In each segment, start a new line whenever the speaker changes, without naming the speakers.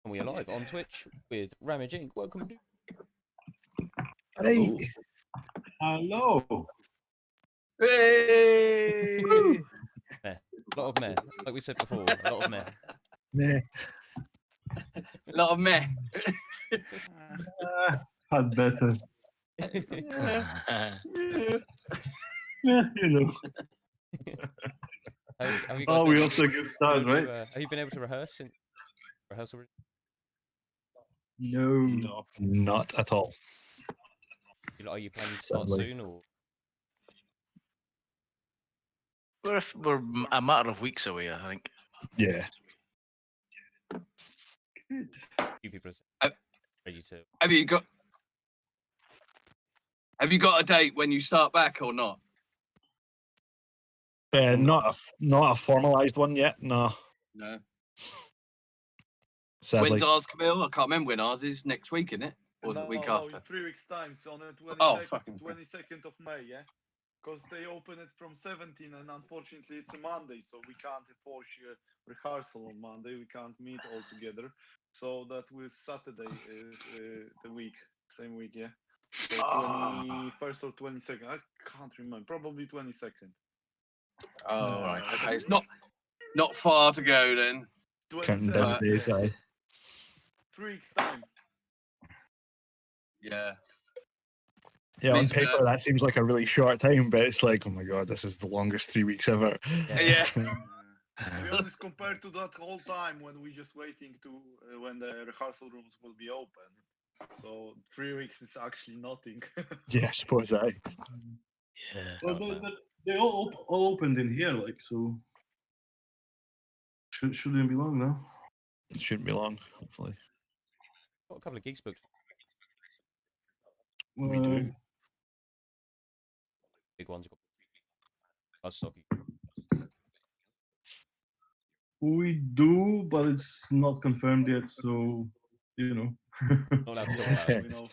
And we are live on Twitch with Ramage Inc. Welcome to.
Hey.
Hello.
Hey!
Meh. A lot of meh. Like we said before, a lot of meh.
Meh.
A lot of meh.
Had better.
Yeah.
Yeah, you know.
Have you guys
Oh,
been
we
able
off to a good start,
to,
right?
have you been able to rehearse since rehearsal?
No.
Not at all.
Are you planning to start
Sadly.
soon, or
We're a matter of weeks away, I think.
Yeah.
Good.
few people are ready to?
Have you got a date when you start back or not?
Not a formalized one yet. No,
No.
sadly.
When's ours, Camille? I can't remember when ours is. Next week, isn't it? Or the week after?
in 3 weeks' time, so on the 22nd,
Oh, fucking
22nd of May, yeah? Because they open it from 17, and unfortunately it's a Monday, so we can't force you rehearsal on Monday. We can't meet all together. So that was Saturday is the week, same week, yeah? So 21st or 22nd, I can't remember. Probably 22nd.
Oh, right. Okay, it's not far to go then.
Counting down
27th,
the days,
yeah.
aye.
3 weeks' time.
Yeah.
Yeah, on
Means
paper
that-
that seems like a really short time, but it's like, oh my god, this is the longest 3 weeks ever.
Yeah.
To be honest, compared to that whole time when we just waiting to when the rehearsal rooms will be open, so 3 weeks is actually nothing.
Yeah, I suppose aye.
Yeah.
Well, but they all opened in here, like, so. Shouldn't be long now.
It shouldn't be long, hopefully.
Got a couple of gigs booked.
We do.
Big ones. I'll stop you.
We do, but it's not confirmed yet, so, you know.
Not allowed to talk about it.
We know.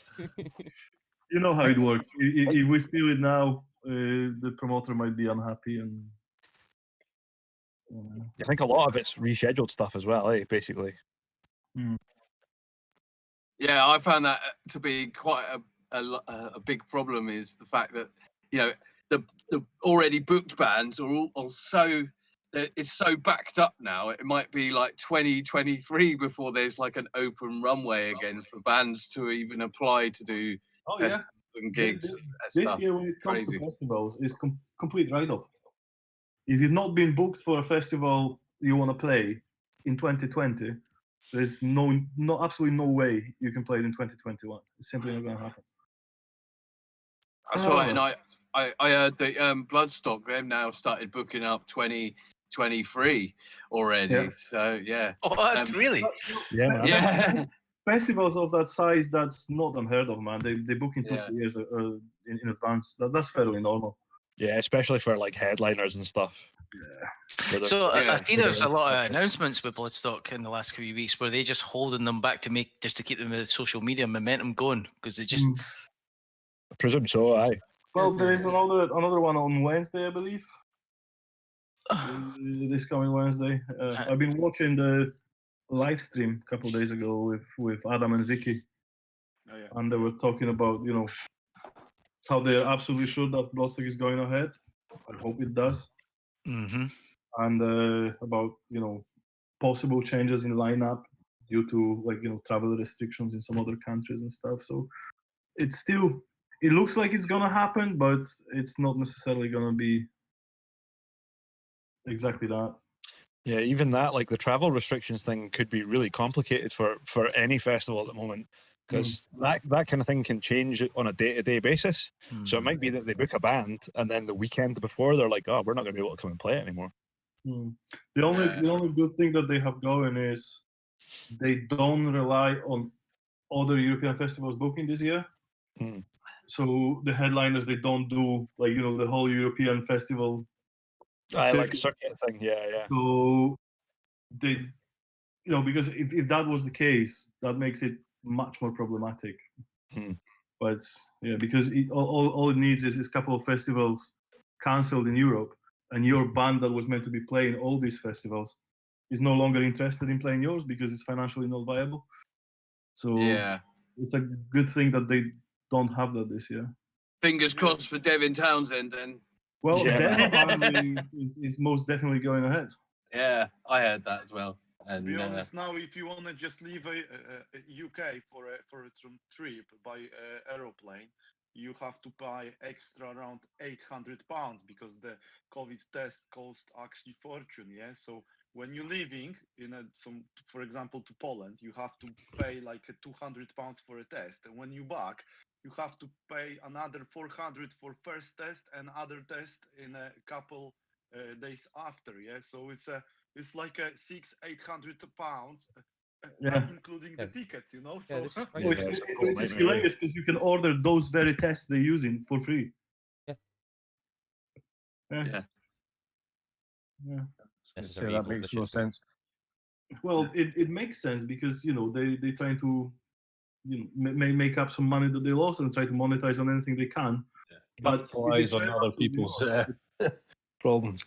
You know how it works. If we spill it now, the promoter might be unhappy, and
I think a lot of it's rescheduled stuff as well, basically.
Yeah, I found that to be quite a big problem. Is the fact that the already booked bands are all so it's so backed up now. It might be like 2023 before there's like an open runway again for bands to even apply to do festivals and gigs. and
This
stuff.
year, when it comes
Crazy.
to festivals, is complete write-off. If you've not been booked for a festival you want to play in 2020, there's absolutely no way you can play it in 2021. It's simply not going to happen.
That's right, and I heard that Bloodstock they've now started booking up 2023 already.
Yeah.
So yeah.
What? Really?
Yeah, man.
Yeah.
Festivals of that size, that's not unheard of, man. They book in 2-3
Yeah.
years in advance. That's fairly normal.
Yeah, especially for like headliners and stuff.
Yeah.
So I see there's a lot of
Okay.
announcements with Bloodstock in the last few weeks where they just holding them back just to keep them with social media momentum going because they just
I presume so, aye.
Well, there is another one on Wednesday, I believe. This coming Wednesday. I've been watching the live stream a couple of days ago with Adam and Vicky,
Oh, yeah.
and they were talking about how they're absolutely sure that Bloodstock is going ahead. I hope it does. And about possible changes in lineup due to travel restrictions in some other countries and stuff. So it looks like it's gonna happen, but it's not necessarily gonna be exactly that.
Yeah, even that, like the travel restrictions thing, could be really complicated for any festival at the moment because that kind of thing can change on a day-to-day basis. So it might be that they book a band and then the weekend before they're like, "Oh, we're not going to be able to come and play it anymore."
The only good thing that they have going is they don't rely on other European festivals booking this year. So the headliners, they don't do the whole European festival.
I like circuit thing, yeah.
So they, because if that was the case, that makes it much more problematic. But yeah, because all it needs is a couple of festivals cancelled in Europe, and your band that was meant to be playing all these festivals is no longer interested in playing yours because it's financially not viable. So
Yeah.
it's a good thing that they don't have that this year.
Fingers crossed for Devin Townsend then.
Well,
Yeah,
Dev
man.
apparently is most definitely going ahead.
Yeah, I heard that as well.
To
And
be honest, now if you want to just leave a UK for a trip by aeroplane, you have to pay extra around £800 because the COVID test cost actually fortune. Yeah, so when you're leaving for example, to Poland, you have to pay like £200 for a test, and when you back, you have to pay another 400 for first test and other test in a couple days after. Yeah, so it's like a £800,
Yeah.
not including the
Yeah.
tickets, you know.
Yeah,
So
this is
No,
crazy.
it's hilarious because you can order those very tests they're using for free.
Yeah.
Yeah.
Yeah.
Yeah.
Necessary
that
evil of
makes
the
no
ship.
sense.
Well, it makes sense because they're trying to make up some money that they lost and try to monetize on anything they can. But if
Capitalize
it
on
turns
other
out to be
people's
wrong,
problems.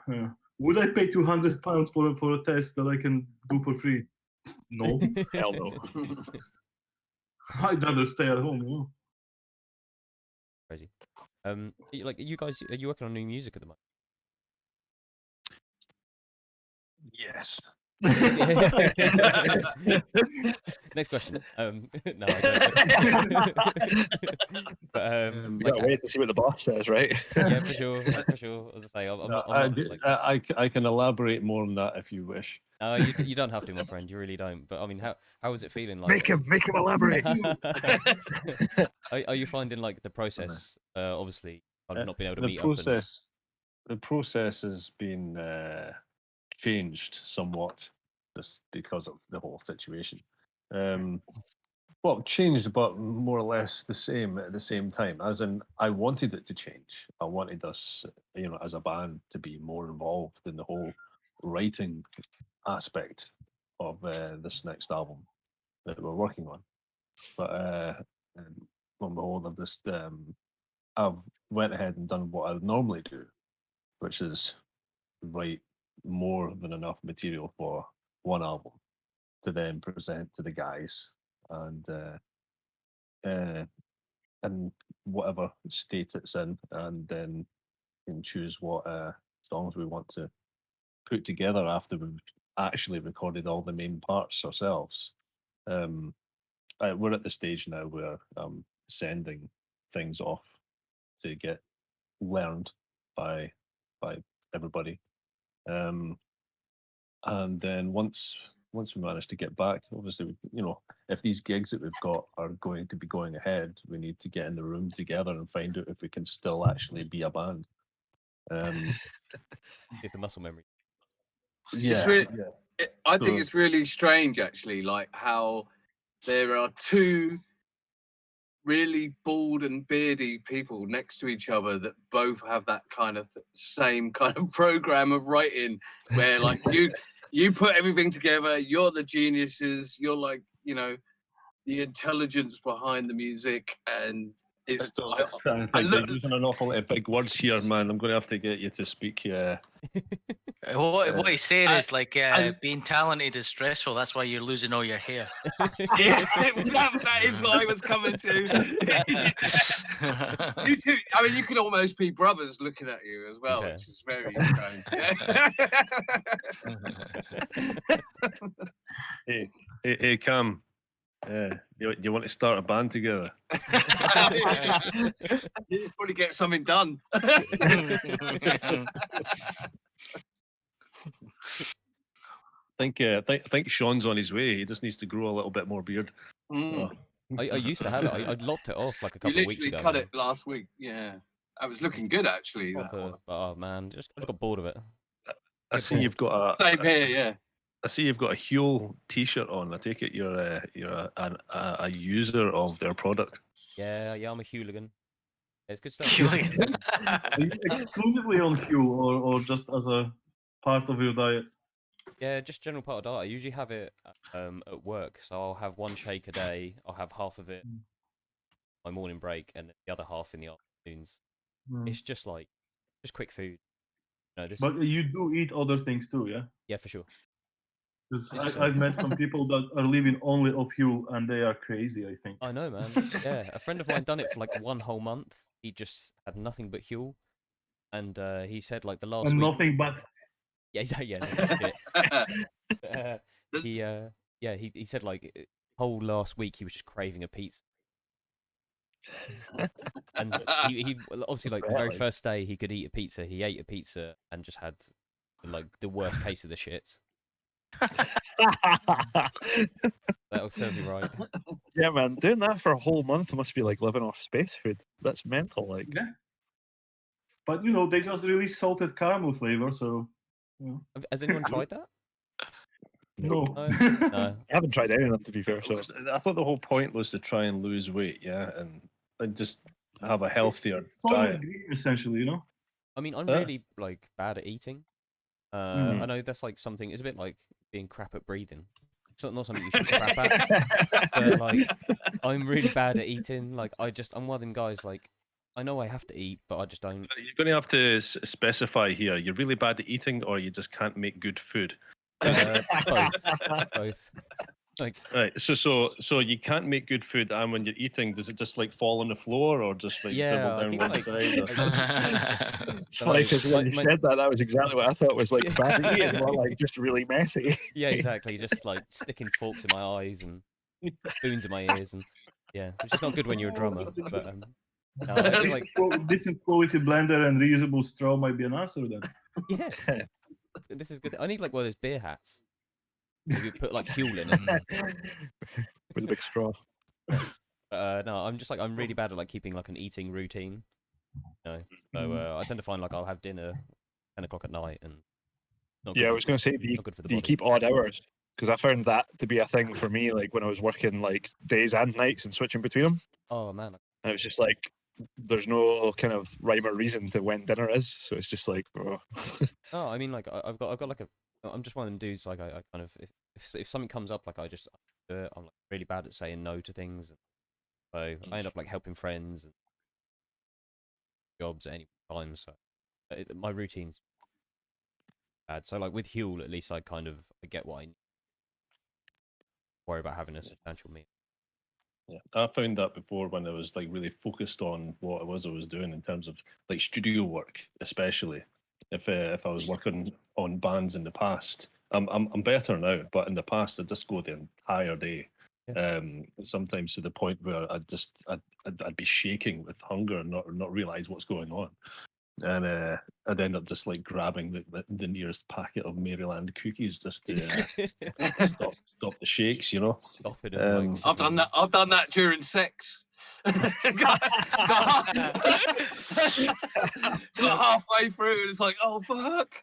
yeah. Would I pay £200 for a test that I can do for free? No,
Hell no.
I'd rather stay at home. You know?
Crazy. Like you guys, are you working on new music at the moment?
Yes.
Next question. No, I don't. But
We
like,
gotta wait to see what the boss says, right?
yeah, for sure, for sure. As I say, I'm not like.
I can elaborate more on that if you wish.
No, you don't have to, my friend. You really don't. But I mean, how is it feeling? Like,
Make him elaborate.
are you finding like the process? Obviously, I've not been able to
the
meet
process, The process has been changed somewhat just because of the whole situation. Well, changed, but more or less the same at the same time. As in, I wanted it to change. I wanted us, as a band, to be more involved in the whole writing aspect of this next album that we're working on. But lo and behold, I've went ahead and done what I would normally do, which is write more than enough material for one album to then present to the guys and whatever state it's in, and then can choose what songs we want to put together after we've actually recorded all the main parts ourselves. We're at the stage now where I'm sending things off to get learned by everybody. And then once we manage to get back, obviously, if these gigs that we've got are going to be going ahead, we need to get in the room together and find out if we can still actually be a band.
It's the muscle memory.
It's really, I think it's really strange, actually, like how there are two really bald and beardy people next to each other that both have that kind of same kind of program of writing, where like you put everything together, you're the geniuses, you're like, the intelligence behind the music, and it's
you're using an awful lot of big words here, man. I'm going to have to get you to speak.
What he's saying is like being talented is stressful. That's why you're losing all your hair.
Yeah, that is what I was coming to. You two, I mean, you can almost be brothers looking at you as well,
Okay.
which is very strange.
Hey, Cam. You want to start a band together?
You probably get something done.
I think Sean's on his way. He just needs to grow a little bit more beard.
I used to have it. I lopped it off like a
You
couple of weeks
literally
ago.
cut it last week. Yeah, that was looking good actually. That
Proper,
one.
oh man, I just got bored of it.
I see you've got
Same here, yeah.
I see you've got a Huel T-shirt on. I take it you're a user of their product.
Yeah, I'm a hooligan. It's good stuff.
Are you exclusively on Hue or just as a part of your diet?
Yeah, just general part of diet. I usually have it at work, so I'll have one shake a day. I'll have half of it my morning break, and then the other half in the afternoons. It's just quick food. No, this.
But you do eat other things too, yeah?
Yeah, for sure.
Because I've met some people that are living only off Huel, and they are crazy, I think.
I know, man. Yeah, a friend of mine done it for like 1 whole month. He just had nothing but Huel, and he said like the last
And
week.
nothing but.
Yeah, exactly. Yeah, he said like whole last week he was just craving a pizza. And he obviously like the very first day he could eat a pizza, he ate a pizza and just had like the worst case of the shits. That serves you right.
Yeah, man, doing that for a whole month must be like living off space food. That's mental, like.
Yeah. But they just released salted caramel flavor, so.
Has anyone tried that?
No.
No.
I haven't tried any of them, to be fair. So
I thought the whole point was to try and lose weight, yeah, and just have a healthier
It's solid
diet.
green, essentially,
I mean, I'm
Huh?
really like bad at eating. I know that's like something. It's a bit like being crap at breathing. It's not something you should be crap at. But like, I'm really bad at eating. Like, I'm one of them guys. Like, I know I have to eat, but I just don't.
You're going to have to specify here. You're really bad at eating, or you just can't make good food.
Both. Like,
right. So you can't make good food, and when you're eating, does it just like fall on the floor, or just like dribble down one side?
It's funny because when you said that was exactly what I thought was like bad eating, more like just really messy.
Yeah, exactly. Just like sticking forks in my eyes and spoons in my ears, and yeah, which is not good when you're a drummer. But no, I feel like
decent quality blender and reusable straw might be an answer then.
yeah, this is good. I need like one of those beer hats. Maybe put like Huel in it
with a big straw.
No, I'm really bad at like keeping like an eating routine. So I tend to find like I'll have dinner 10 o'clock at night and.
Yeah, I was going to say, do you keep odd hours? Because I found that to be a thing for me, like when I was working like days and nights and switching between them.
Oh man,
and it was just like there's no kind of rhyme or reason to when dinner is, so it's just like. Oh.
No, I mean like I've got like I'm just one of them dudes like I kind of if something comes up like I just do it. I'm like really bad at saying no to things, so I end up like helping friends and jobs at any time. So my routine's bad. So like with Huel, at least I get what I need. Worry about having a substantial meal.
Yeah, I found that before when I was like really focused on what it was I was doing in terms of like studio work, especially if I was working on bands in the past. I'm better now, but in the past I just go the entire day.
Yeah.
Sometimes to the point where I'd be shaking with hunger and not realize what's going on. And I'd end up just like grabbing the nearest packet of Maryland cookies just to stop the shakes,
Stop it. I've
done that. I've done that during sex. got halfway through and it's like, oh fuck,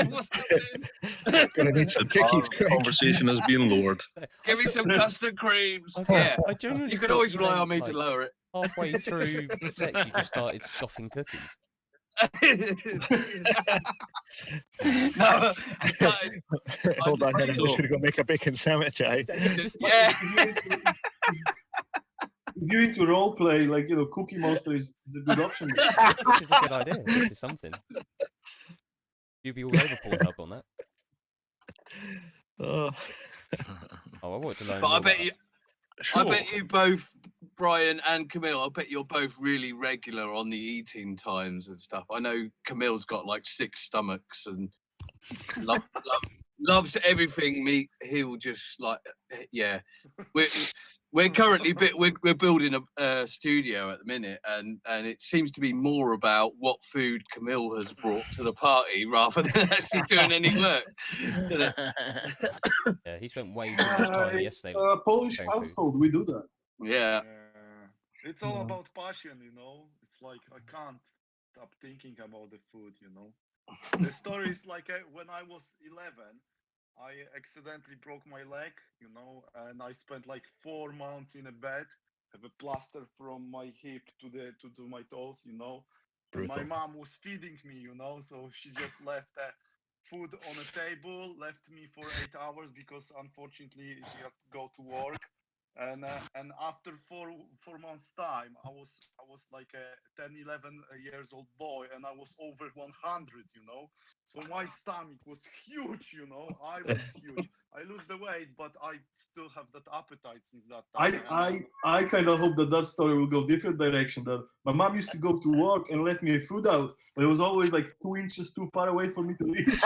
what's happening?
Gonna need some cookies.
Conversation has been lowered.
Give me some custard creams.
I genuinely
you can always rely on me to lower it.
Halfway through sex, you just started scoffing cookies.
No,
hold on, I'm just gonna go make a bacon sandwich.
Yeah.
If you into role play, like Cookie Monster is a good option.
This is a good idea. This is something. You'd be all over Pornhub on that.
Oh,
I want to learn.
But
more
I bet
about
you.
that.
Sure. I bet you both, Brian and Camille, I bet you're both really regular on the eating times and stuff. I know Camille's got like 6 stomachs and loves everything meat. He'll just like, yeah. We're currently we're building a studio at the minute, and it seems to be more about what food Camille has brought to the party rather than actually doing any work.
Yeah, he spent way too much time yesterday.
Polish household, we do that.
Yeah.
It's all about passion, It's like I can't stop thinking about the food, The story is like when I was 11, I accidentally broke my leg, and I spent like 4 months in a bed, have a plaster from my hip to my toes, And my mom was feeding me, so she just left food on a table, left me for 8 hours because unfortunately she has to go to work. and after 4 months time, I was like a 10, 11 years old boy, and I was over 100, So my stomach was huge, I was huge. I lose the weight, but I still have that appetite since that time.
I kind of hope that story will go different direction. That my mom used to go to work and let me food out, but it was always like 2 inches too far away for me to reach.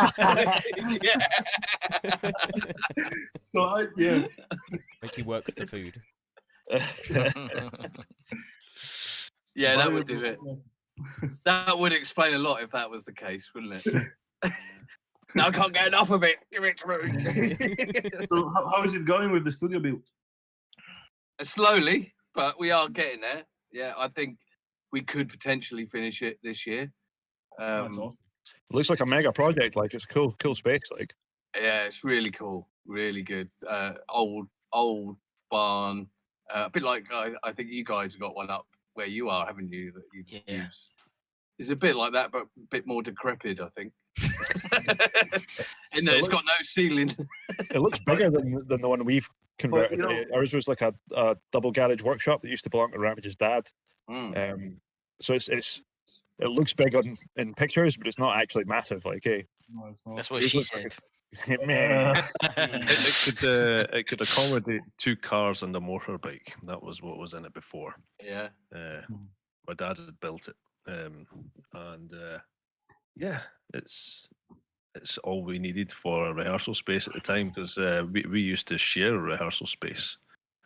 So
Make you work for the food.
Yeah, that would do it. That would explain a lot if that was the case, wouldn't it? No, I can't get enough of it. Give it to me.
So how is it going with the studio build?
Slowly, but we are getting there. Yeah, I think we could potentially finish it this year.
That's awesome.
It looks like a mega project. Like it's cool space. Like
yeah, it's really cool, really good. Old barn, a bit like I think you guys have got one up where you are, haven't you? That you use. It's a bit like that, but a bit more decrepit, I think. And it's got no ceiling.
It looks bigger than the one we've converted. Ours was like a double garage workshop that used to belong to Ramage's dad. So it looks big in pictures, but it's not actually massive. Like, hey,
no, it's not.
That's what she said.
It could accommodate 2 cars and a motorbike. That was what was in it before.
Yeah.
My dad had built it, and it's all we needed for a rehearsal space at the time, because we used to share a rehearsal space,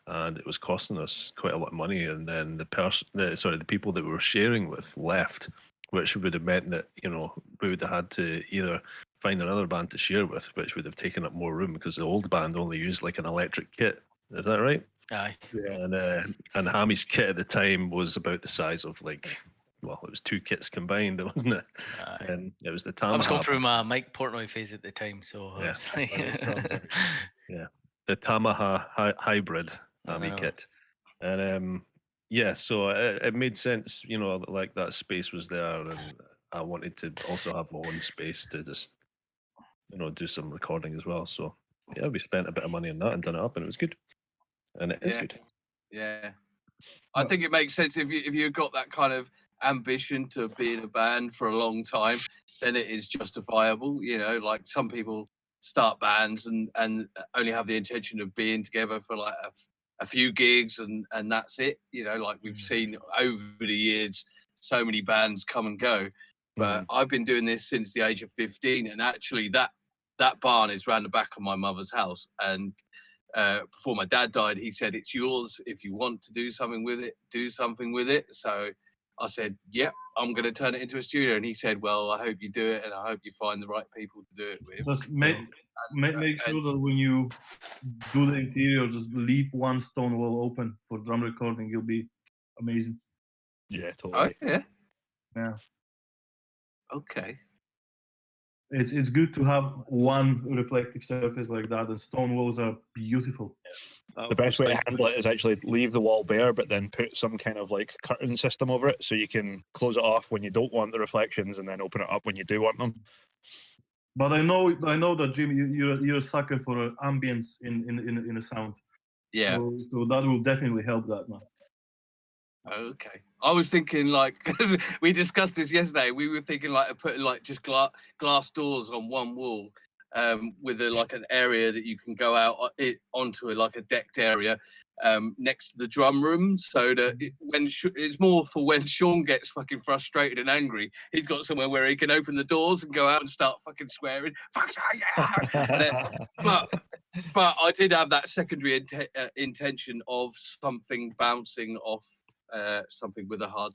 and it was costing us quite a lot of money. And then the people that we were sharing with left, which would have meant that we would have had to either find another band to share with, which would have taken up more room, because the old band only used like an electric kit. Is that right?
Aye.
Yeah. And Hammy's kit at the time was about the size of it was 2 kits combined, wasn't it?
Aye.
And it was the Tamaha.
I was going through my Mike Portnoy phase at the time, so I was like,
the Tamaha hybrid Hammy kit, and so it made sense, like that space was there, and I wanted to also have my own space to just do some recording as well. So we spent a bit of money on that and done it up, and it was good, and it is good.
Yeah, I think it makes sense if you've got that kind of ambition to be in a band for a long time, then it is justifiable. Like some people start bands and only have the intention of being together for like a few gigs and that's it. Like we've seen over the years so many bands come and go, but I've been doing this since the age of 15, and actually that barn is round the back of my mother's house, and before my dad died, he said, it's yours. If you want to do something with it, do something with it. So I said, yep, I'm going to turn it into a studio. And he said, well, I hope you do it, and I hope you find the right people to do it with.
Just make sure that when you do the interior, just leave one stone wall open for drum recording. It'll be amazing.
Yeah, totally.
Oh, yeah.
Yeah.
Okay.
It's good to have one reflective surface like that, and stone walls are beautiful.
The best way to handle it is actually leave the wall bare, but then put some kind of like curtain system over it, so you can close it off when you don't want the reflections, and then open it up when you do want them. But
I know that Jim, you're a sucker for ambience in a sound.
Yeah.
So that will definitely help that, man.
Okay. I was thinking because we discussed this yesterday, we were thinking putting just glass doors on one wall, with an area that you can go out onto a decked area next to the drum room, so that it's more for when Sean gets fucking frustrated and angry, he's got somewhere where he can open the doors and go out and start fucking swearing. But I did have that secondary intention of something bouncing off something with a hard,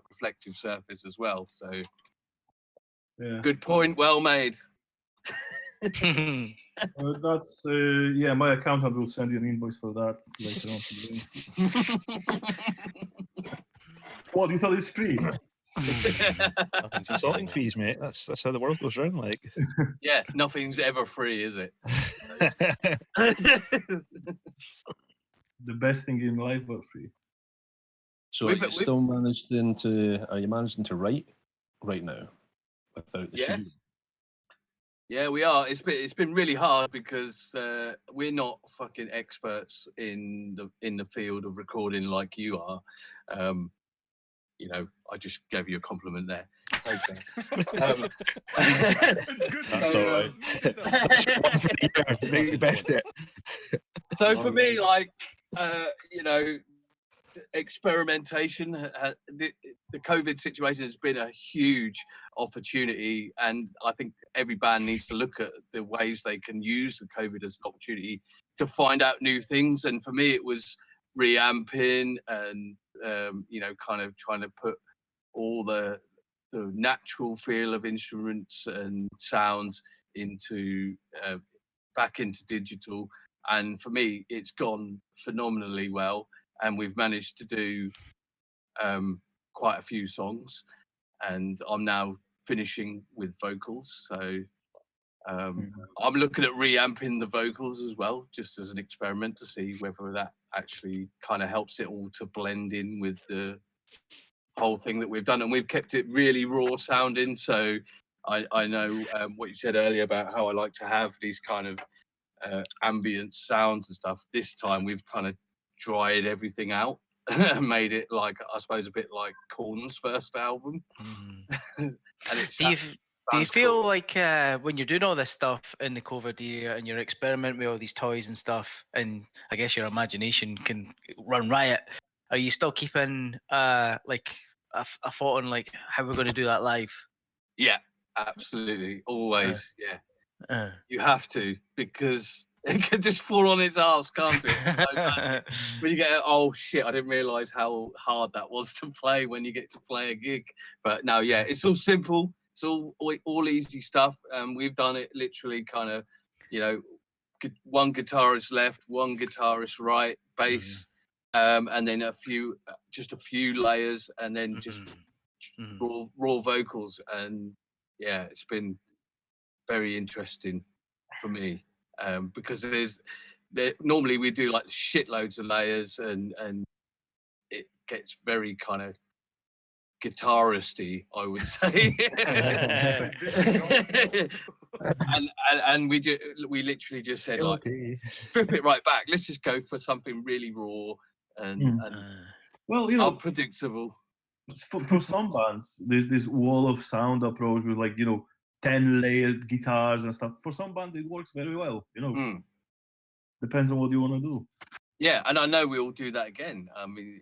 reflective surface as well. So, good point, well made.
That's my accountant will send you an invoice for that later on. What, you thought it's free?
Consulting fees, mate. That's how the world goes round. Like,
yeah, nothing's ever free, is it?
The best thing in life are free.
So are you managing to write right now without the studio?
Yeah, we are. It's been really hard because we're not fucking experts in the field of recording like you are. You know, I just gave you a compliment there. Take that.
It's good to
That's
hear.
all right.
That's one for the year. Make the best of it.
So for me, like, you know, experimentation, the COVID situation has been a huge opportunity, and I think every band needs to look at the ways they can use the COVID as an opportunity to find out new things. And for me, it was reamping and you know, kind of trying to put all the natural feel of instruments and sounds into back into digital. And for me, it's gone phenomenally well, and we've managed to do quite a few songs, and I'm now finishing with vocals. So I'm looking at reamping the vocals as well, just as an experiment to see whether that actually kind of helps it all to blend in with the whole thing that we've done. And we've kept it really raw sounding. So I know what you said earlier about how I like to have these kind of ambient sounds and stuff. This time we've kind of dried everything out and made it like, I suppose, a bit like Korn's first album. And it's
Do you feel like when you're doing all this stuff in the COVID era and you're experimenting with all these toys and stuff, and I guess your imagination can run riot, are you still keeping like a thought on like how we're going to do that live?
Yeah, absolutely, always. You have to, because it can just fall on its ass, can't it? So bad. When you get, oh shit, I didn't realise how hard that was to play when you get to play a gig. But no, yeah, it's all simple. It's all easy stuff. We've done it literally kind of, you know, one guitarist left, one guitarist right, bass, and then just a few layers, and then just raw vocals. And yeah, it's been very interesting for me, because normally we do like shitloads of layers, and it gets very kind of guitaristy, I would say. and we literally just said, like, strip it right back. Let's just go for something really raw and
well, you know,
unpredictable.
For some bands, there's this wall of sound approach with, like, you know, 10 layered guitars and stuff. For some bands, it works very well. You know, depends on what you want to do.
Yeah, and I know we'll do that again. I mean,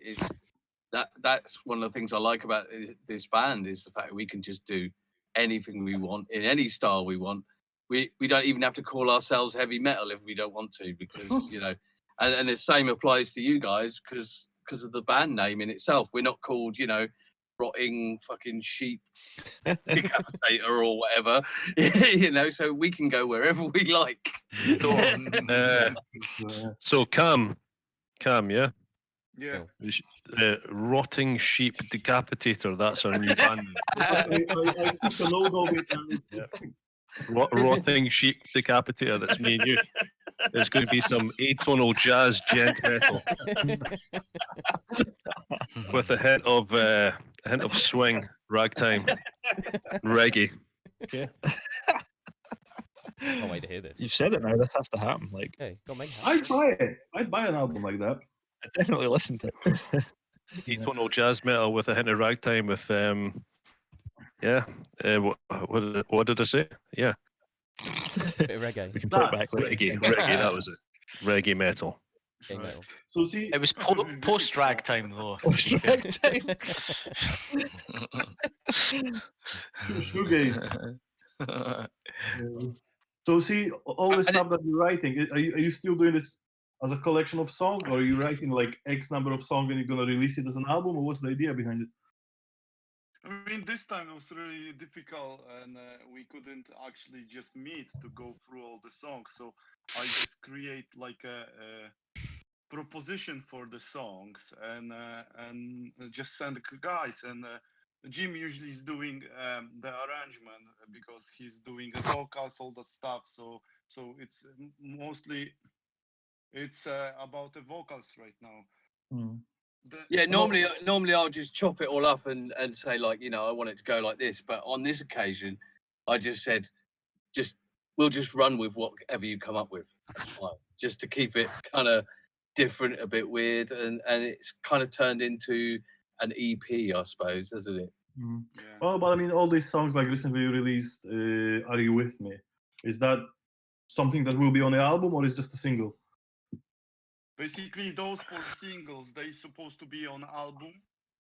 that's one of the things I like about this band, is the fact that we can just do anything we want in any style we want. We don't even have to call ourselves heavy metal if we don't want to, because you know, and the same applies to you guys, because of the band name in itself. We're not called, you know, Rotting fucking Sheep Decapitator or whatever, you know, so we can go wherever we like.
So Cam, yeah?
Yeah.
Rotting Sheep Decapitator, that's our new band.
I took the logo of it, and
Rotting Sheep Decapitator, that's me and you. There's going to be some atonal jazz gent metal with a hint of swing, ragtime, reggae.
Yeah. Can't wait to hear this.
You've said it now. This has to happen. Like,
Hey, go make it
I'd buy it. I'd buy an album like that.
I definitely listened to it.
Atonal jazz metal with a hint of ragtime with what did I say? Yeah.
bit of reggae.
We can play it back later.
Reggae, that was it. Reggae metal.
Reggae metal.
So see,
It was post drag time though.
shoegaze. So see, all the stuff that you're writing, are you still doing this as a collection of songs, or are you writing like X number of songs and you're gonna release it as an album, or what's the idea behind it?
I mean, this time it was really difficult, and we couldn't actually just meet to go through all the songs. So I just create like a proposition for the songs, and just send the guys. And Jim usually is doing the arrangement, because he's doing the vocals, all that stuff. So it's mostly about the vocals right now.
Yeah, normally I'll just chop it all up and say, like, you know, I want it to go like this. But on this occasion, I just said, just we'll just run with whatever you come up with. That's fine. Just to keep it kind of different, a bit weird, and it's kind of turned into an EP, I suppose, hasn't it?
Mhm.
Yeah.
Well, but I mean, all these songs like recently released, "Are You With Me"? Is that something that will be on the album, or is just a single?
Basically, those 4 singles, they supposed to be on album,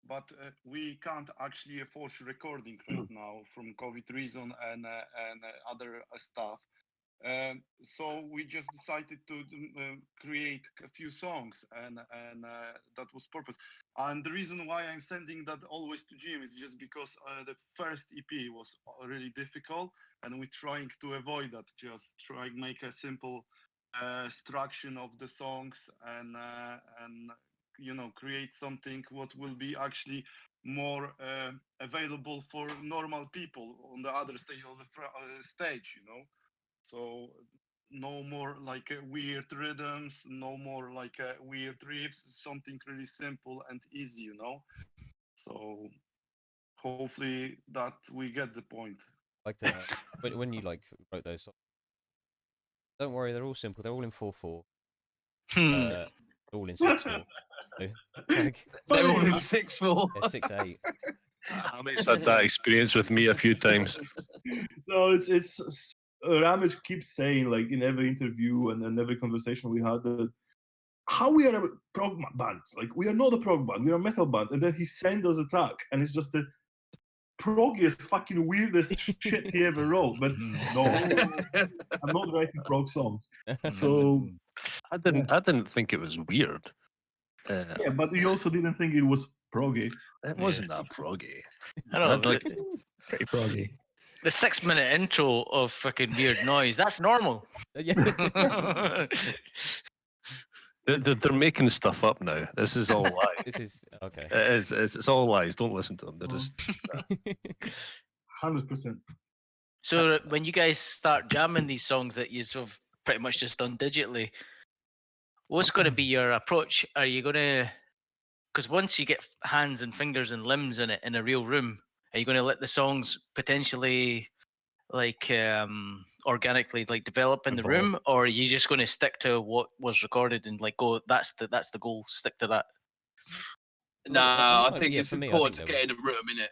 but we can't actually force recording right now from COVID reason and other stuff. So we just decided to create a few songs, and that was purpose. And the reason why I'm sending that always to Jim is just because the first EP was really difficult, and we're trying to avoid that. Just try make a simple structure of the songs, and create something what will be actually more available for normal people on the other stage of the stage. So no more like weird rhythms, no more like weird riffs. Something really simple and easy. So hopefully that we get the point.
Like when you like wrote those songs, don't worry, they're all simple. They're all in 4/4. They're all in 6/4. So, like
They're all in
Funny.
6/4.
they're 6/8.
Hamit's had that experience with me a few times.
No, it's Ramage keeps saying, like, in every interview and in every conversation we had, that how we are a prog band. Like, we are not a prog band, we are a metal band. And then he sent us a track, and it's just the proggiest, fucking weirdest shit he ever wrote. But no, I'm not writing prog songs. So
I didn't think it was weird.
yeah, but he also didn't think it was proggy.
It wasn't that proggy.
I know.
I'd like-
Pretty proggy.
The 6-minute intro of fucking weird noise, that's normal.
Yeah.
They're making stuff up now. This is all lies.
This is okay.
It is. It's all lies. Don't listen to them. They're just
100%.
So when you guys start jamming these songs that you've sort of pretty much just done digitally, what's going to be your approach? Are you going to, because once you get hands and fingers and limbs in it in a real room, are you going to let the songs potentially like organically like develop in the room, or are you just going to stick to what was recorded and like go, that's the goal, stick to that?
No, I think
yeah,
it's
for me, I
important
think
to
they
get in a room, innit?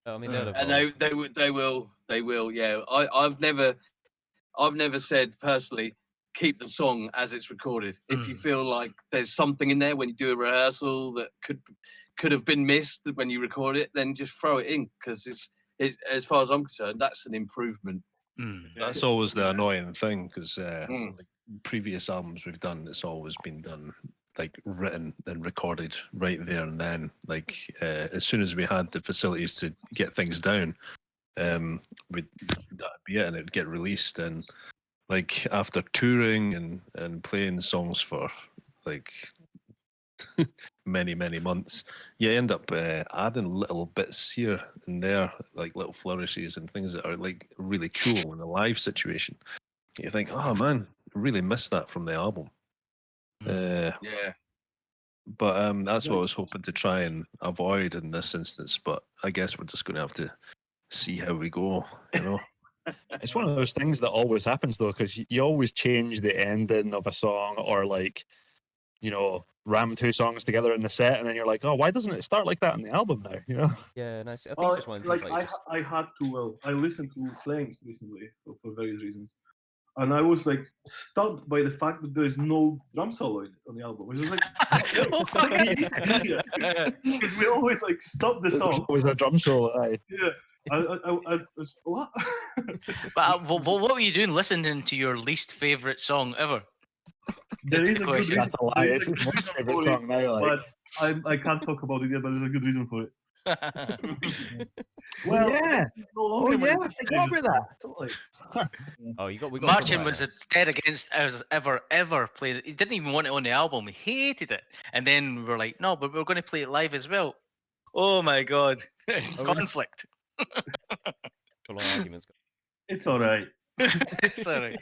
I mean, they'll
And
evolve.
they will. Yeah, I've never said personally keep the song as it's recorded. If you feel like there's something in there when you do a rehearsal that could have been missed when you record it, then just throw it in, because it's as far as I'm concerned, that's an improvement.
that's always the annoying thing, because like previous albums we've done, it's always been done like written and recorded right there and then. Like as soon as we had the facilities to get things down, that'd be it, and it'd get released. And like after touring and playing songs for like many months, you end up adding little bits here and there, like little flourishes and things that are like really cool in a live situation. You think, oh man, I really missed that from the album.
Yeah.
But that's what I was hoping to try and avoid in this instance. But I guess we're just going to have to see how we go, you know.
It's one of those things that always happens though, because you always change the ending of a song, or like, ram 2 songs together in the set, and then you're like, oh, why doesn't it start like that on the album now?
Yeah, nice. I think
Well,
it's just one of the
like
things like
I had to. I listened to Flames recently for various reasons, and I was like stunned by the fact that there is no drum solo on the album. It was like, because we always like stop the
There's
song.
always a drum solo. Aye.
Yeah, I was, what?
But what were you doing listening to your least favorite song ever?
There is a good
question.
reason.
That's a lie.
There is
It's
a
his
good
most
reason
favorite
for
song
it,
now. Like,
but I can't talk about it yet. But there's a good reason for it.
well,
yeah.
I
No longer my
forgot about that. Totally.
oh, we got
Martin was dead against us ever played it. He didn't even want it on the album. He hated it. And then we were like, no, but we're going to play it live as well. Oh my god, conflict.
Full on arguments.
It's all right.
Sorry.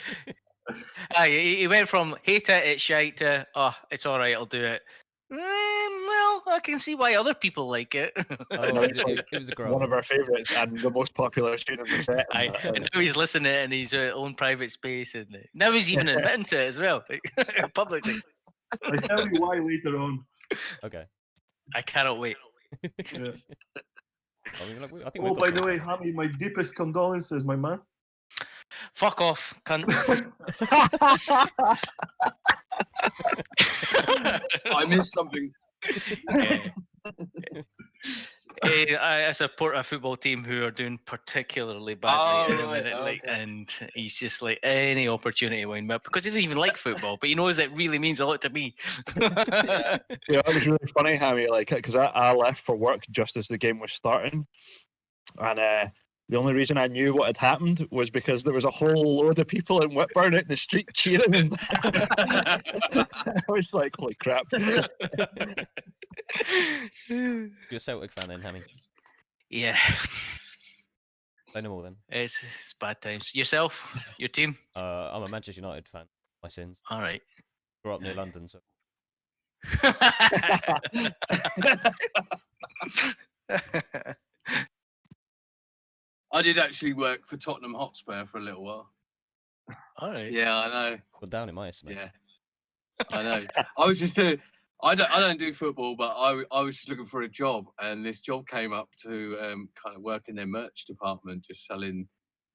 He went from hate it, it's shite to, oh, it's all right, I'll do it. Well, I can see why other people like it.
Oh,
No,
it,
it's like
it was a
one of
grow.
our favourites and the most popular tune in the set.
Aye, and now he's listening in his own private space, and now he's even admitting to it as well, like, publicly.
I tell you why later on.
Okay.
I cannot wait.
Yeah.
I mean, like, I think
Oh,
we've got
by the
some
way,
fun.
Hammy, my deepest condolences, my man.
Fuck off, cunt.
I missed something.
Yeah. I support a football team who are doing particularly badly at the
right,
minute, like,
okay.
and he's just like any opportunity to wind me up because he doesn't even like football, but he knows it really means a lot to me.
Yeah.
Yeah, it was really funny, Hammy, like, because I left for work just as the game was starting. And the only reason I knew what had happened was because there was a whole load of people in Whitburn out in the street cheering. And I was like, holy crap.
You're a Celtic fan then, Hammy?
Yeah,
Say no more then.
it's bad times. Yourself, your team.
I'm a Manchester United fan. My sins.
All right.
Grew up near London, so
I did actually work for Tottenham Hotspur for a little while.
All right.
Yeah, I know.
well down in my estimation.
Yeah, I know. I was just I don't do football, but I was just looking for a job, and this job came up to kind of work in their merch department, just selling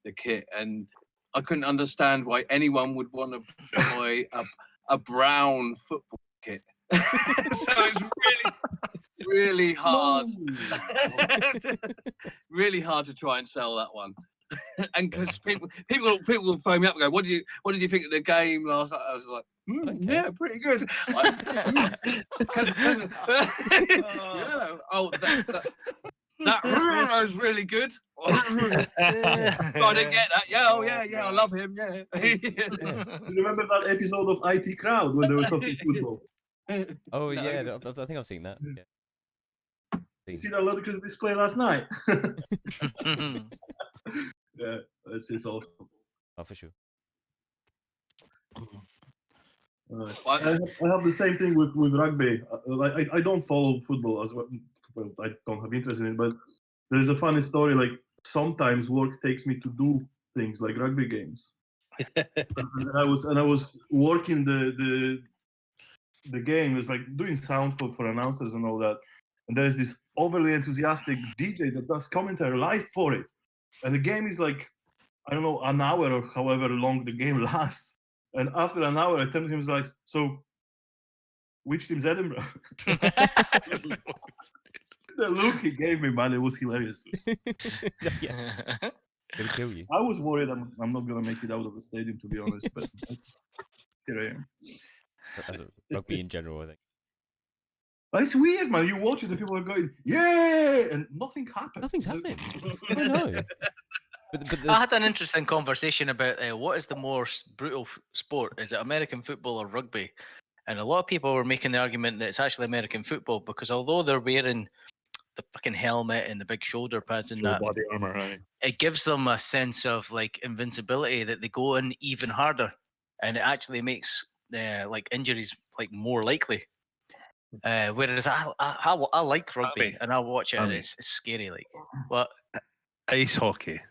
the kit, and I couldn't understand why anyone would want to buy a brown football kit. So it's really hard, really hard to try and sell that one. And because people will phone me up and go, what did you think of the game last night? I was like,
don't care.
yeah, pretty good. Because that was really good. I didn't get that. Yeah, oh yeah, I love him. Yeah.
You remember that episode of IT Crowd when they were talking football?
Oh
No.
yeah, I think I've seen that. Yeah.
You see that Ludicrous display last night? Yeah, it's awesome.
Oh, for sure.
I have the same thing with rugby. Like I don't follow football as well. I don't have interest in it. But there is a funny story. Like sometimes work takes me to do things like rugby games. and I was working the game. It was like doing sound for announcers and all that. And there's this overly enthusiastic DJ that does commentary live for it. And the game is like, I don't know, an hour or however long the game lasts. And after an hour, I turned to him, like, so which team's Edinburgh? The look he gave me, man, it was hilarious.
Yeah. Gonna kill you.
I was worried I'm not going to make it out of the stadium, to be honest, but here I am.
As a rugby in general, I think.
But it's weird, man. You watch it and people are going, yeah, and nothing happens.
Nothing's happening. I don't know. But
I had an interesting conversation about what is the more brutal sport? Is it American football or rugby? And a lot of people were making the argument that it's actually American football because although they're wearing the fucking helmet and the big shoulder pads and
Full
that,
body armor, right?
it gives them a sense of like invincibility that they go in even harder, and it actually makes like injuries like more likely. Whereas I like rugby and I watch it and it's scary. Like what?
Ice hockey.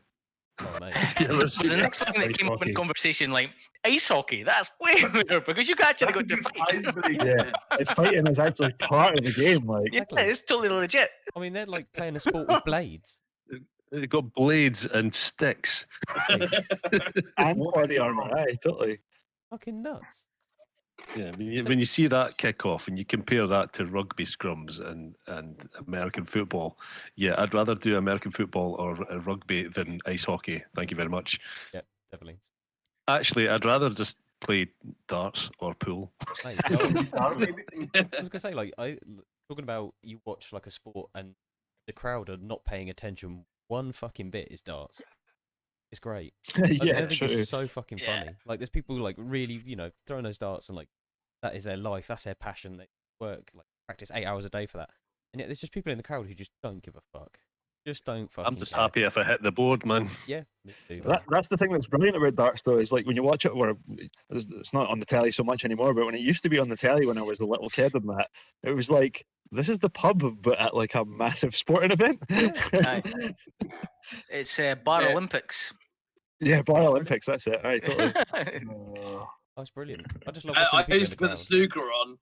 oh mate.
Was the next one that
Ice
came up in
hockey.
conversation like ice hockey? That's way better because you can actually go to fight.
Yeah, fighting is actually part of the game. Like,
Yeah,
Exactly.
it's totally legit.
I mean, they're like playing a sport with blades.
They've got blades and sticks.
and body armor, aye, totally.
Fucking nuts.
Yeah, when you see that kick off and you compare that to rugby scrums and American football, yeah, I'd rather do American football or rugby than ice hockey. Thank you very much.
Yeah, definitely.
Actually, I'd rather just play darts or pool.
Mate, I was gonna say, like, talking about you watch like a sport and the crowd are not paying attention one fucking bit is darts. It's great. I
Yeah,
think
true.
it's so fucking
Yeah.
funny. Like, there's people like really, throwing those darts and like that is their life, that's their passion. They work like practice 8 hours a day for that, and yet there's just people in the crowd who just don't give a fuck. Just don't fucking.
I'm just
care.
happy if I hit the board, man.
Yeah, me too. man.
That's the thing that's brilliant about darts, though, is like when you watch it, where it's not on the telly so much anymore, but when it used to be on the telly when I was a little kid and that, it was like, this is the pub, but at like a massive sporting event.
Aye. It's Paralympics.
Yeah, Paralympics, that's it. Aye, totally.
That's brilliant. I just love watching the
I
people in
used
the
to
crowd.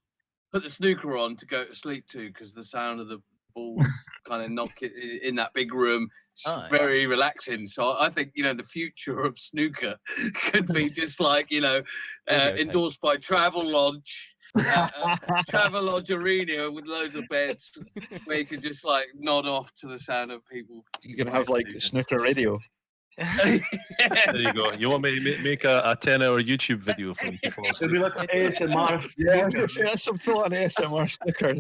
put the snooker on to go to sleep to because the sound of the balls kind of knock it in that big room. It's
Aye.
very relaxing. So I think the future of snooker could be just like
Radio tape.
endorsed by Travelodge. Travelodge Arena with loads of beds where you could just like nod off to the sound of people.
You're gonna have like snooker radio.
There you go. You want me to make a 10-hour YouTube video for you to fall
It'll
asleep?
be like an ASMR.
Yeah, I was gonna say that's some full on ASMR snooker.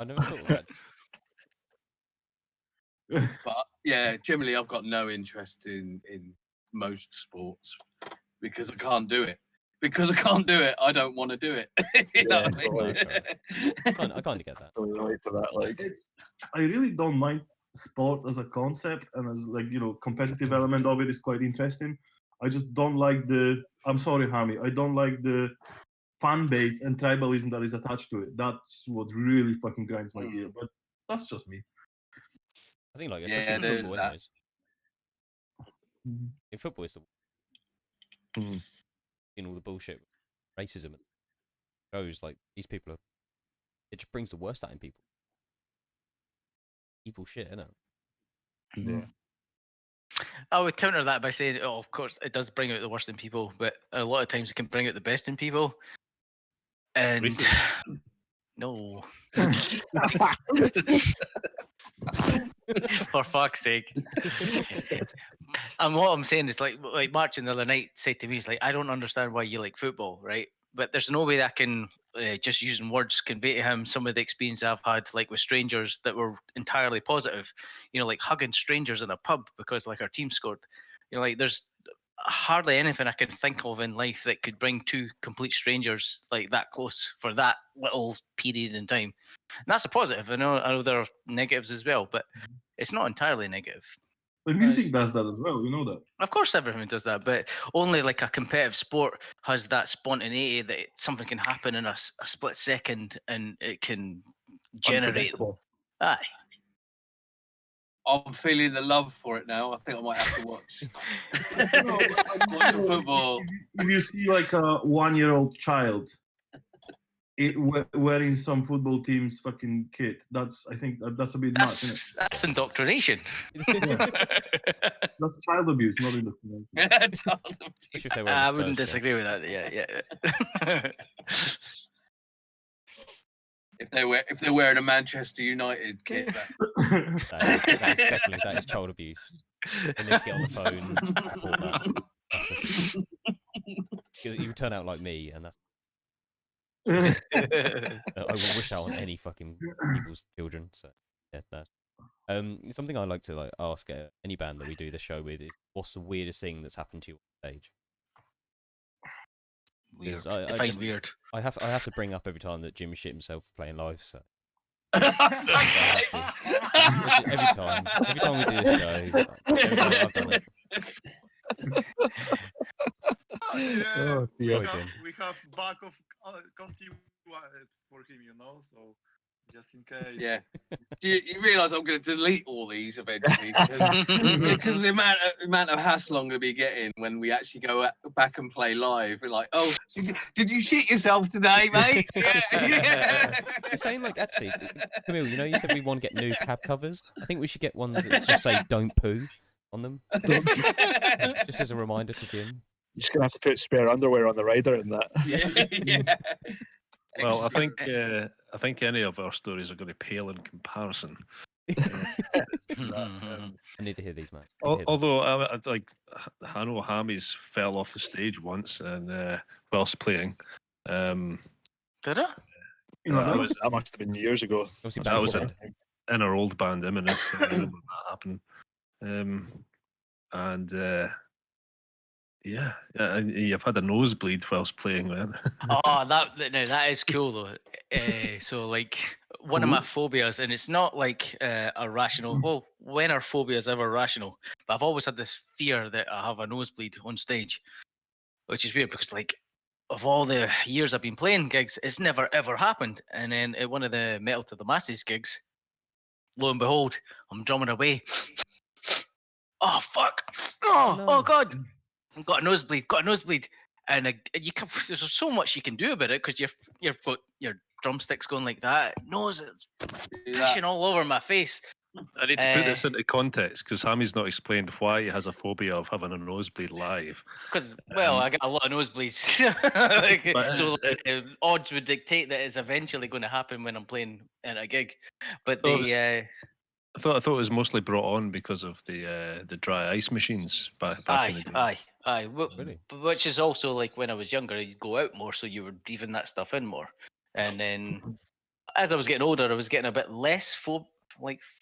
I never thought of that.
But yeah, generally I've got no interest in most sports because I can't do it. Because I can't do it, I don't want to do it. You know what I mean?
No, that's fair enough. I kind of get that.
I relate to that. Like,
I really don't mind sport as a concept, and as competitive element of it is quite interesting. I just don't like I'm sorry, Hami, I don't like the fan base and tribalism that is attached to it. That's what really fucking grinds my gear. But that's just me.
I think like
Yeah,
especially in
there's
football,
that.
anyways. In football, it's in all the bullshit, racism, goes like these people are. It just brings the worst out in people. Evil shit, isn't it?
yeah.
I would counter that by saying, oh, of course, it does bring out the worst in people, but a lot of times it can bring out the best in people. And
Racism.
no, for fuck's sake. And what I'm saying is like Martin the other night said to me, he's like, I don't understand why you like football, right? But there's no way that I can just using words convey to him some of the experience I've had like with strangers that were entirely positive. Like hugging strangers in a pub because like our team scored. Like there's hardly anything I can think of in life that could bring two complete strangers like that close for that little period in time. And that's a positive. I know there are negatives as well, but it's not entirely negative.
But music does that as well, you know that.
Of course everything does that, but only like a competitive sport has that spontaneity that something can happen in a split second and it can generate. Aye.
I'm feeling the love for it now. I think I might have to watch. Watch some football.
If you see like a 1-year-old child wearing some football team's fucking kit, I think that's a bit much, isn't it?
That's indoctrination.
That's child abuse, not indoctrination.
I wouldn't disagree with that. Yeah.
If they're wearing a Manchester United kit,
that is child abuse. They need to get on the phone and report that. That's for sure. You would turn out like me, and that's. I will wish that on any fucking people's children. So yeah, that's. Something I like to ask any band that we do the show with is, what's the weirdest thing that's happened to you on stage?
Weird. Define weird.
I have to bring up every time that Jim shit himself playing live. So
every
time we do the show, I've done it.
Yeah,
dear.
we have back of continue for him, so just in case.
Yeah. You realise I'm going to delete all these eventually because the amount of hassle I'm going to be getting when we actually go back and play live. We're like, oh, did you shit yourself today, mate? Yeah.
You're saying actually, Camille, you said we want to get new cab covers. I think we should get ones that just say "Don't poo" on them, just as a reminder to Jim.
You're just gonna have to put spare underwear on the rider and that.
Yeah.
Well, I think any of our stories are going to pale in comparison.
I need to hear these, man.
Although I know Hammy's fell off the stage once and whilst playing.
Did it?
That must have been years ago.
That was in our old band, Imminous. When that happened. Yeah, and you've had a nosebleed whilst playing, man.
Oh, that is cool though. So one of my phobias, and it's not like a rational. Well, when are phobias ever rational? But I've always had this fear that I have a nosebleed on stage, which is weird because like of all the years I've been playing gigs, it's never ever happened. And then at one of the Metal to the Masses gigs, lo and behold, I'm drumming away. Oh fuck! Oh god! I've got a nosebleed. Got a nosebleed. And you can, there's so much you can do about it because your drumstick's going like that. Nose is pissing all over my face.
I need to put this into context because Hammy's not explained why he has a phobia of having a nosebleed live.
Because, well, I got a lot of nosebleeds. So odds would dictate that it's eventually going to happen when I'm playing in a gig. But
I thought it was mostly brought on because of the dry ice machines back in the day.
Aye.
Really?
Which is also like when I was younger, you'd go out more, so you were breathing that stuff in more. And then as I was getting older, I was getting a bit less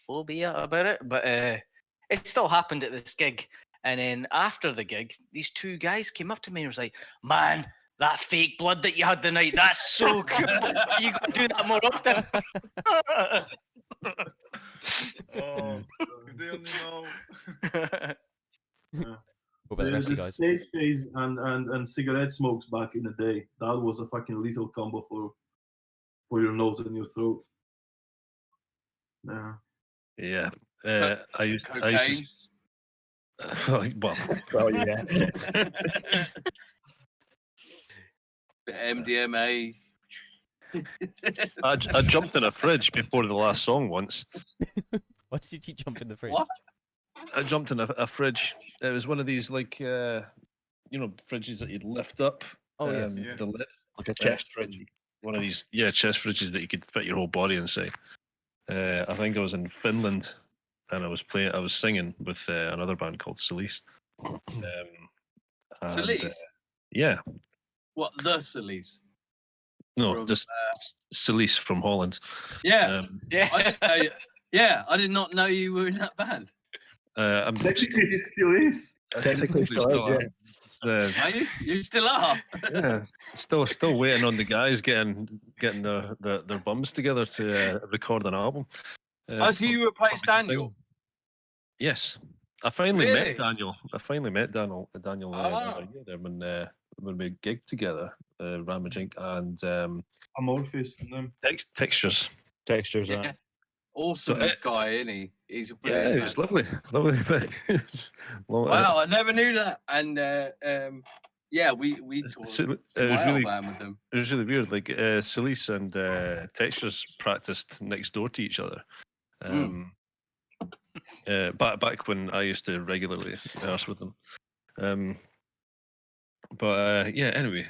phobia about it, but it still happened at this gig. And then after the gig, these two guys came up to me and was like, "Man, that fake blood that you had the night, that's so good. You got to do that more often."
Oh, if they only know.
What about the rest of you
The
guys?
stage phase and cigarette smokes back in the day, that was a fucking lethal combo for your nose and your throat. Yeah.
Yeah.
So,
I used
cocaine.
well, yeah.
MDMA.
I jumped in a fridge before the last song once.
Why did you jump in the fridge?
What?
I jumped in a fridge. It was one of these like fridges that you'd lift up.
Oh, yes.
The lid,
Like a chest fridge.
one of these chest fridges that you could fit your whole body inside. I think I was in Finland, and I was singing with another band called Celise.
Celise?
Yeah.
What, the Celise?
No,
From,
just Celise from Holland.
Yeah.
Yeah.
I did not know you were in that band.
I'm
Technically, it still is.
Technically still is,
Are you? You still are?
yeah, still waiting on the guys getting their bums together to record an album.
So you replaced Daniel?
Yes, I finally
Really?
met Daniel. Daniel the other year there when we gigged together, Ramage Inc. and
Amorphous and them.
Textures.
Yeah. Awesome guy, isn't he? He's a brilliant.
Yeah, it was lovely.
Wow, I never knew that. And we toured
it was really
band with them.
It was really weird. Like Celise and Textures practiced next door to each other. Back when I used to regularly rehearse with them. Anyway,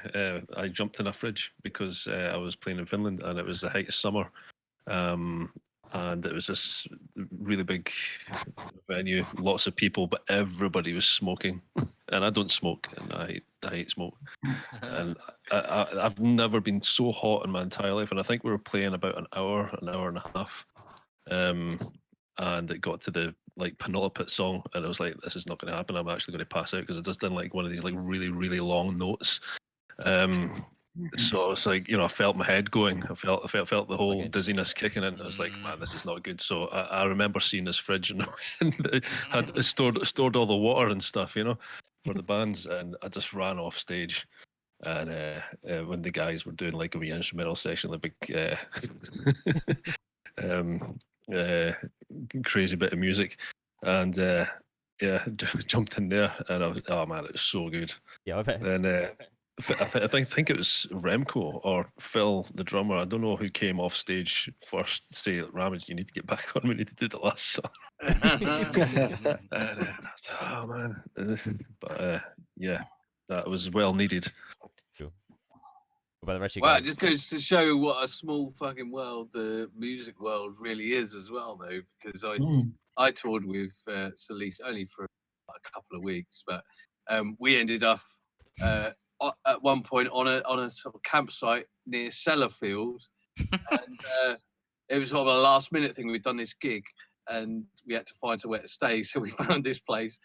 I jumped in a fridge because I was playing in Finland and it was the height of summer. And it was this really big venue, lots of people, but everybody was smoking. And I don't smoke, and I hate smoke. And I've never been so hot in my entire life. And I think we were playing about an hour and a half. And it got to the penultimate song, and I was like, "This is not going to happen. I'm actually going to pass out," because I just done one of these really really long notes. So it's I felt my head going. I felt the whole dizziness kicking in. I was like, man, this is not good. So I remember seeing this fridge and it had stored all the water and stuff, for the bands, and I just ran off stage. And when the guys were doing a wee instrumental section, the big crazy bit of music, and jumped in there, and I was, oh man, it was so good.
Yeah, I bet.
Then I think it was Remco or Phil, the drummer. I don't know who came off stage first to say, "Ramage, you need to get back on. We need to do the last song." And, oh man, but that was well needed.
Sure. What about the rest of you
Wow,
guys?
it just goes to show what a small fucking world the music world really is as well, though. Because I toured with Celise only for a couple of weeks, but we ended up at one point on a sort of campsite near Sellafield, and it was sort of a last minute thing. We'd done this gig, and we had to find somewhere to stay, so we found this place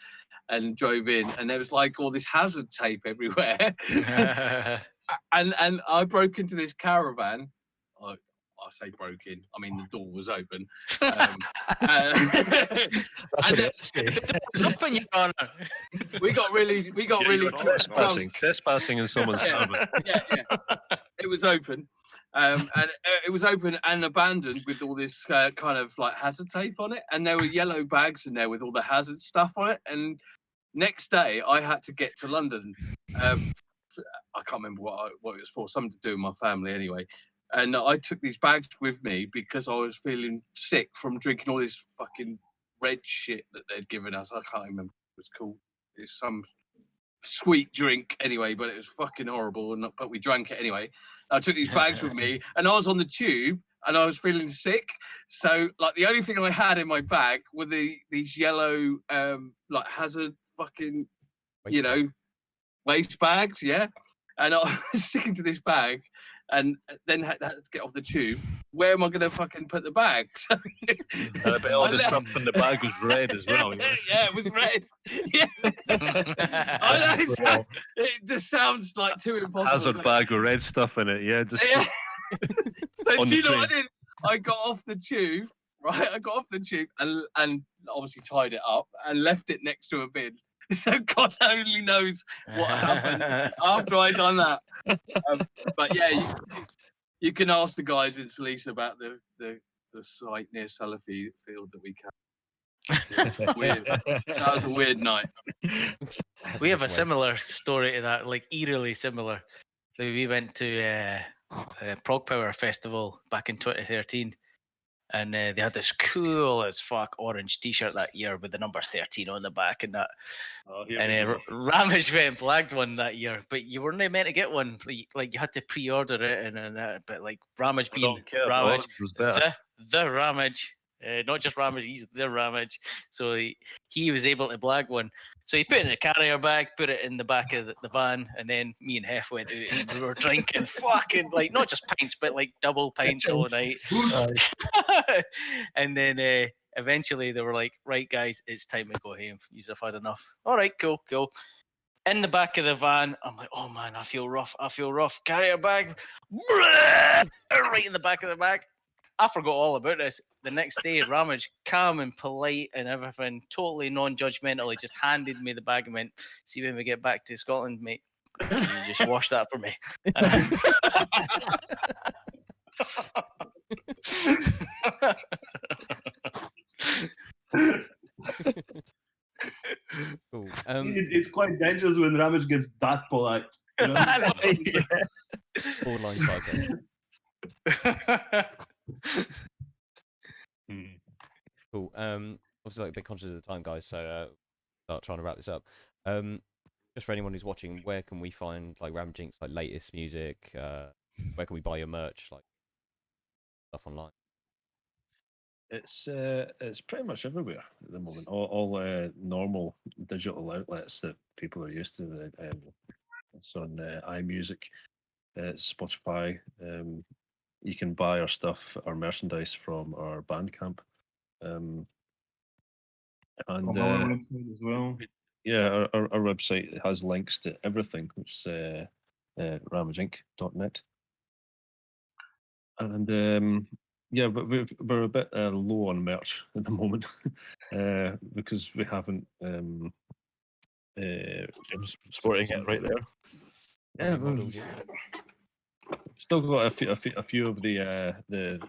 and drove in, and there was all this hazard tape everywhere. And I broke into this caravan. I say broke in. I mean the door was open.
That's what
And
it is.
It's open, Your Honor.
we got really
Trespassing in someone's cabin.
yeah. It was open, and it was open and abandoned with all this kind of like hazard tape on it, and there were yellow bags in there with all the hazard stuff on it. And next day, I had to get to London. I can't remember what it was for, something to do with my family anyway. And I took these bags with me because I was feeling sick from drinking all this fucking red shit that they'd given us. I can't remember what it was called. It's some sweet drink anyway, but it was fucking horrible. But we drank it anyway. I took these bags with me, and I was on the tube, and I was feeling sick. So like the only thing I had in my bag were these yellow like hazard fucking waste bags, yeah. And I was sticking to this bag, and then had to get off the tube. Where am I going to fucking put the bag? So,
And I bet all the stuff in the bag was red as well.
Yeah, it was red. Yeah. I know, it just sounds like too impossible.
Hazard bag with red stuff in it, yeah. Just
yeah. So
on
do you
the
know what I
train.
did? I got off the tube, right? I got off the tube and obviously tied it up and left it next to a bin. So God only knows what happened after I done that. But yeah, you can ask the guys in Salisa about the site near Sellafield that we camped. Weird. That was a weird night.
We have a similar story to that, like eerily similar. So we went to Prog Power Festival back in 2013, and they had this cool as fuck orange T-shirt that year with the number 13 on the back and that. And Ramage went and blagged one that year, but you weren't meant to get one. Like you had to pre-order it, and but like Ramage being Ramage, the Ramage. Not just Ramage, he's the Ramage. So he was able to blag one. So he put it in a carrier bag, put it in the back of the van, and then me and Hef went out and we were drinking fucking, like, not just pints, but like double pints all night. And then eventually they were like, right, guys, it's time to go home. You've had enough. All right, cool. In the back of the van, I'm like, oh man, I feel rough. Carrier bag, right in the back of the bag. I forgot all about this. The next day, Ramage, calm and polite and everything, totally non-judgmental, he just handed me the bag and went, see when we get back to Scotland, mate. Can you just wash that for me?
Cool.
It's quite dangerous when Ramage gets that polite. You know?
Borderline psycho. Cool. Obviously, like, a bit conscious of the time, guys. So, start trying to wrap this up. Just for anyone who's watching, where can we find like Ramage Inc's like latest music? Where can we buy your merch, like stuff online?
It's pretty much everywhere at the moment. All normal digital outlets that people are used to. It's on iMusic, Spotify. You can buy our stuff, our merchandise from our Bandcamp. And
on our website as well.
Yeah, our website has links to everything, which is ramageinc.net. And yeah, but we're a bit low on merch at the moment because we haven't
sporting it right there.
Yeah, still got a few of the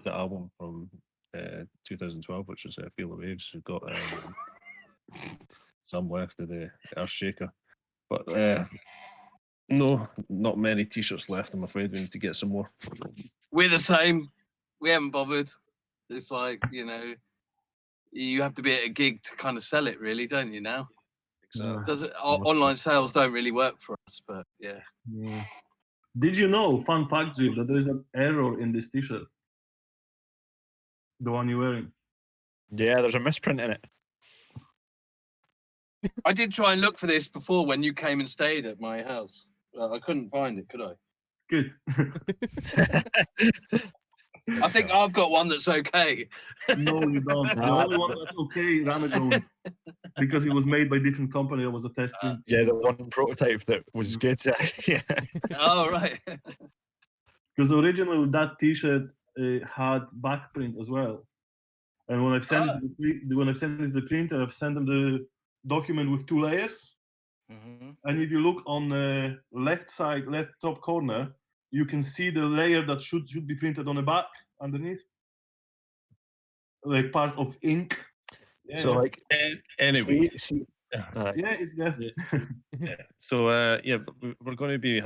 album from 2012, which was Feel the Waves. We've got some left of the Earthshaker, but no, not many T-shirts left. I'm afraid we need to get some more.
We're the same. We haven't bothered. It's like, you know, you have to be at a gig to kind of sell it, really, don't you? Now, online sales don't really work for us, but yeah.
Did you know, fun fact, Jim, that there is an error in this T-shirt? The one you're wearing.
Yeah, there's a misprint in it.
I did try and look for this before when you came and stayed at my house. I couldn't find it, could I?
Good.
I think I've got one that's okay.
No, you don't. The only one that's okay, Ramage owns, because it was made by a different company. It was a test print.
Yeah, the one prototype that was good. Yeah.
Oh, right.
Because originally that T-shirt had back print as well. And when I've sent it to the printer, I've sent them the document with 2 layers.
Mm-hmm.
And if you look on the left side, left top corner, you can see the layer that should be printed on the back underneath, like part of ink. Yeah,
So like
Anyway,
see,
yeah, it's there.
yeah. So we're going to be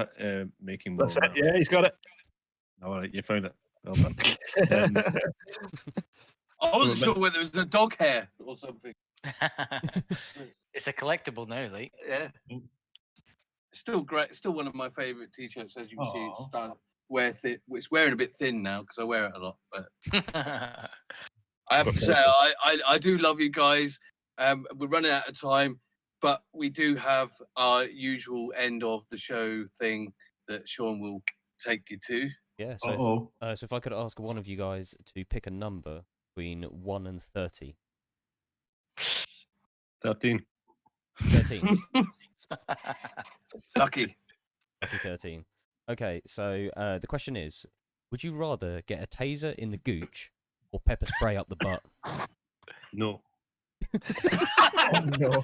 making more.
that's it. Yeah, he's got it.
All right, you found it. Well done.
I wasn't sure whether it was a dog hair or something.
It's a collectible now, like.
Yeah. Still great. Still one of my favourite T-shirts. As you can see, it's starting it's wearing a bit thin now because I wear it a lot. But I have to say, I do love you guys. We're running out of time, but we do have our usual end of the show thing that Sean will take you to.
Yeah. So, so if I could ask one of you guys to pick a number between 1 and 30.
13.
13.
Lucky.
Lucky 13. Okay, so the question is, would you rather get a taser in the gooch or pepper spray up the butt?
No.
Oh, no.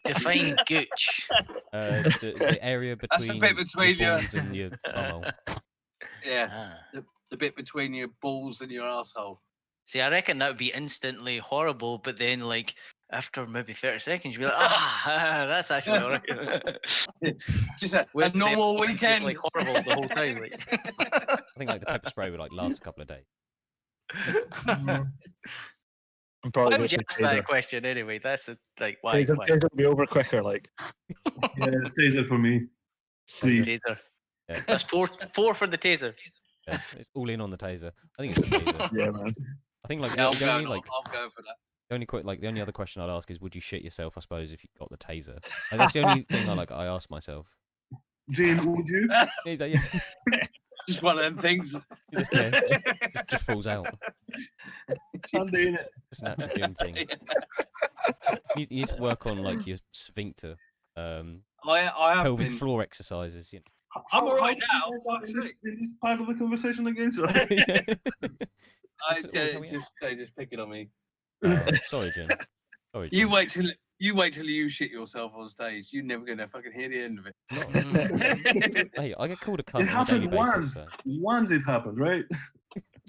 Define gooch.
The area between,
That's the bit between
your balls and your bumhole.
Yeah. The bit between your balls and your asshole.
See, I reckon that would be instantly horrible, but then, like, after maybe 30 seconds, you'd be like, that's actually all right.
Just a normal weekend.
It's just, like, horrible the whole time. Like.
I think like the pepper spray would like last a couple of days.
I'm probably
Why would you
going to
ask
say
that question anyway? That's like why?
Taser will be over quicker, like.
Yeah, taser for me, please.
Taser.
Yeah.
That's four for the taser.
Yeah, it's all in on the taser. I think it's the taser.
Yeah, man.
I think like
Yeah, I'm
the only
going
like
for that.
the only other question I'd ask is, would you shit yourself? I suppose if you got the taser. Like, that's the only thing I ask myself.
Jim, would you?
Yeah.
Just one of them things.
Just falls out.
Sunday, innit?
Just an actual gym thing. You need to work on like your sphincter.
I have
pelvic
been.
floor exercises. You know.
I'm all right
How
now.
did you end up in this part of the conversation again, sir?
They just picking on me.
Sorry, Jim. Sorry,
You
Jim.
wait till you shit yourself on stage. You're never gonna fucking hear the end of it.
Hey, I get called a cunt
It
on a daily
happened
basis.
once.
So.
Once it happened, right?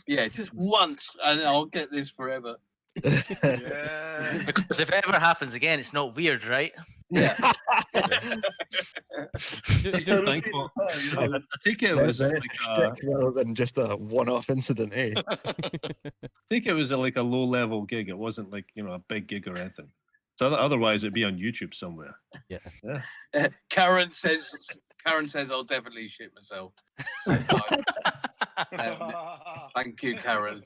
Yeah, just once, and I'll get this forever.
Yeah.
Because if it ever happens again, it's not weird, right?
Yeah.
It's a routine
thankful.
thing, you know?
I take it was
It's
like
a shtick rather than just a one-off incident, eh?
I think it was like a low-level gig. It wasn't like a big gig or anything. So otherwise, it'd be on YouTube somewhere.
Yeah.
Karen says I'll definitely shit myself. Thank you, Karen.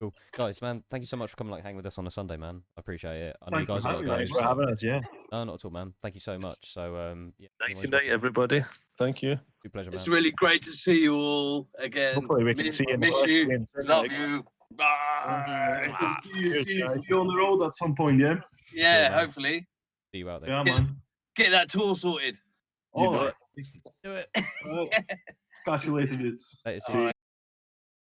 Cool, guys, man. Thank you so much for coming, hang with us on a Sunday, man. I appreciate it. I know
Thanks
you guys
for
have got to
having
go.
us.
For having us, yeah.
No, not at all, man. Thank you so much. So, yeah.
Nice
anyways,
night, everybody. Thank you.
Good pleasure, man.
It's really great to see you all again.
Hopefully we can see you in the
Miss
first
you.
game soon,
Love
like.
you. Bye.
See you on the road at some point, yeah?
Yeah,
Sure, man.
hopefully.
See you out there.
Yeah, man.
Get that tour sorted.
All right.
Do it.
Catch you later, dudes.
Later, see
All
you.
right.